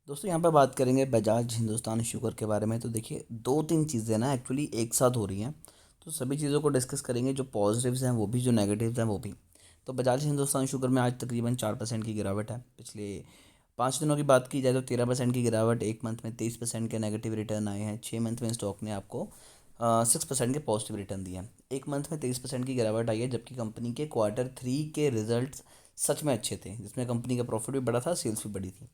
दोस्तों यहाँ पे बात करेंगे बजाज हिंदुस्तान शुगर के बारे में। तो देखिए, दो तीन चीज़ें ना एक्चुअली एक साथ हो रही हैं। तो सभी चीज़ों को डिस्कस करेंगे, जो पॉजिटिव्स हैं वो भी, जो नेगेटिव्स हैं वो भी। तो बजाज हिंदुस्तान शुगर में आज तकरीबन 4% की गिरावट है। पिछले 5 दिनों की बात की जाए तो 13% की गिरावट, एक मंथ में 23% के नेगेटिव रिटर्न आए हैं। 6 मंथ में स्टॉक ने आपको 6% के पॉजिटिव रिटर्न दिए हैं। एक मंथ में 23% की गिरावट आई है, जबकि कंपनी के Q3 के रिजल्ट सच में अच्छे थे, जिसमें कंपनी का प्रॉफिट भी बढ़ा था, सेल्स भी बढ़ी थी।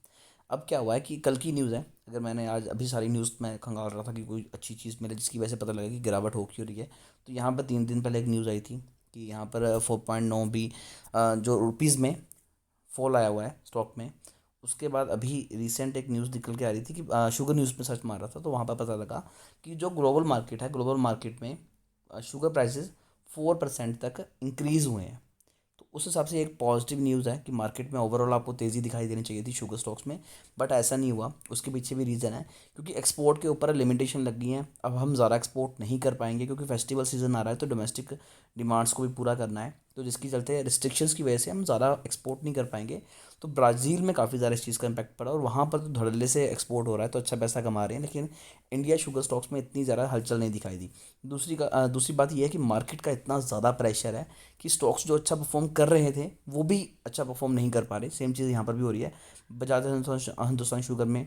अब क्या हुआ है कि कल की न्यूज़ है, अगर मैंने आज अभी सारी न्यूज़ मैं खंगाल रहा था कि कोई अच्छी चीज़ मिले जिसकी वजह से पता लगा कि गिरावट हो क्यों रही है। तो यहाँ पर 3 दिन पहले एक न्यूज़ आई थी कि यहाँ पर 4.9 भी जो रुपीज़ में फॉल आया हुआ है स्टॉक में। उसके बाद अभी रिसेंट एक न्यूज़ निकल के आ रही थी कि शुगर न्यूज़ पे सर्च मार रहा था तो वहाँ पर पता लगा कि जो ग्लोबल मार्केट है, ग्लोबल मार्केट में शुगर प्राइसेस 4% तक इंक्रीज़ हुए हैं। तो उस हिसाब से एक पॉजिटिव न्यूज़ है कि मार्केट में ओवरऑल आपको तेज़ी दिखाई देनी चाहिए थी शुगर स्टॉक्स में, बट ऐसा नहीं हुआ। उसके पीछे भी रीज़न है, क्योंकि एक्सपोर्ट के ऊपर लिमिटेशन लग गई हैं। अब हम ज़्यादा एक्सपोर्ट नहीं कर पाएंगे क्योंकि फेस्टिवल सीज़न आ रहा है, तो डोमेस्टिक डिमांड्स को भी पूरा करना है। तो जिसकी चलते रिस्ट्रिक्शंस की वजह से हम ज़्यादा एक्सपोर्ट नहीं कर पाएंगे। तो ब्राज़ील में काफ़ी ज़्यादा इस चीज़ का इम्पैक्ट पड़ा और वहाँ पर तो धड़ल्ले से एक्सपोर्ट हो रहा है, तो अच्छा पैसा कमा रहे हैं। लेकिन इंडिया शुगर स्टॉक्स में इतनी ज़्यादा हलचल नहीं दिखाई दी। दूसरी बात यह है कि मार्केट का इतना ज़्यादा प्रेशर है कि स्टॉक्स जो अच्छा परफॉर्म कर रहे थे वो भी अच्छा परफॉर्म नहीं कर पा रहे। सेम चीज़ यहाँ पर भी हो रही है। बजाज हिंदुस्तान शुगर में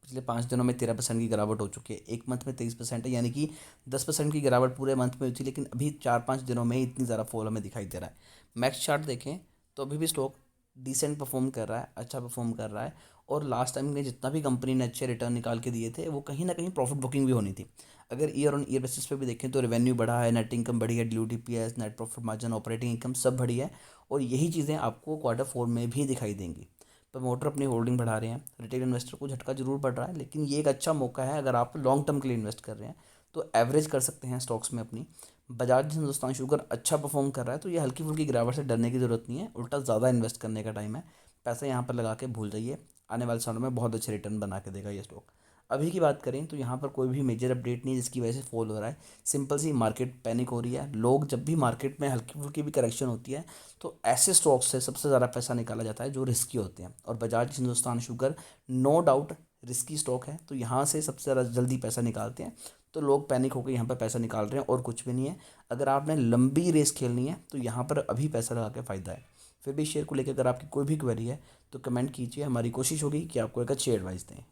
पिछले 5 दिनों में 13% की गिरावट हो चुकी है। एक मंथ में 23% है, यानी कि 10% की गिरावट पूरे मंथ में हुई थी, लेकिन अभी 4-5 दिनों में ही इतनी ज़्यादा फॉल हमें दिखाई दे रहा है। मैक्स चार्ट देखें तो अभी भी स्टॉक डिसेंट परफॉर्म कर रहा है, अच्छा परफॉर्म कर रहा है। और लास्ट टाइम में जितना भी कंपनी ने अच्छे रिटर्न निकाल के दिए थे, वो कहीं ना कहीं प्रॉफिट बुकिंग भी होनी थी। अगर ईयर ऑन ईयर बेसिस पे भी देखें तो रेवेन्यू बढ़ा है, नेट इनकम बढ़ी है, dilute EPS, net profit margin, operating income सब बढ़ी है। और यही चीज़ें आपको Q4 में भी दिखाई देंगी। प्रमोटर अपनी होल्डिंग बढ़ा रहे हैं, रिटेल इन्वेस्टर को झटका जरूर पड़ रहा है, लेकिन ये एक अच्छा मौका है अगर आप लॉन्ग टर्म के लिए इन्वेस्ट कर रहे हैं तो एवरेज कर सकते हैं स्टॉक्स में अपनी। बजाज हिंदुस्तान शुगर अच्छा परफॉर्म कर रहा है, तो ये हल्की फुल्की गिरावट से डरने की ज़रूरत नहीं है, उल्टा ज़्यादा इन्वेस्ट करने का टाइम है। पैसा यहाँ पर लगा के भूल जाइए, आने वाले सालों में बहुत अच्छे रिटर्न बना के देगा ये स्टॉक। अभी की बात करें तो यहाँ पर कोई भी मेजर अपडेट नहीं है जिसकी वजह से फॉल हो रहा है। सिंपल सी मार्केट पैनिक हो रही है। लोग जब भी मार्केट में हल्की फुल्की भी करेक्शन होती है तो ऐसे स्टॉक्स से सबसे ज़्यादा पैसा निकाला जाता है जो रिस्की होते हैं, और Bajaj Hindustan sugar no doubt risky stock है, तो यहाँ से सबसे ज़्यादा जल्दी पैसा निकालते हैं। तो लोग पैनिक होकर यहाँ पर पैसा निकाल रहे हैं और कुछ भी नहीं है। अगर आपने लंबी रेस खेलनी है तो यहाँ पर अभी पैसा लगा के फ़ायदा है। फिर भी शेयर को लेकर अगर आपकी कोई भी क्वेरी है तो कमेंट कीजिए, हमारी कोशिश होगी कि आपको एक अच्छी एडवाइस दें।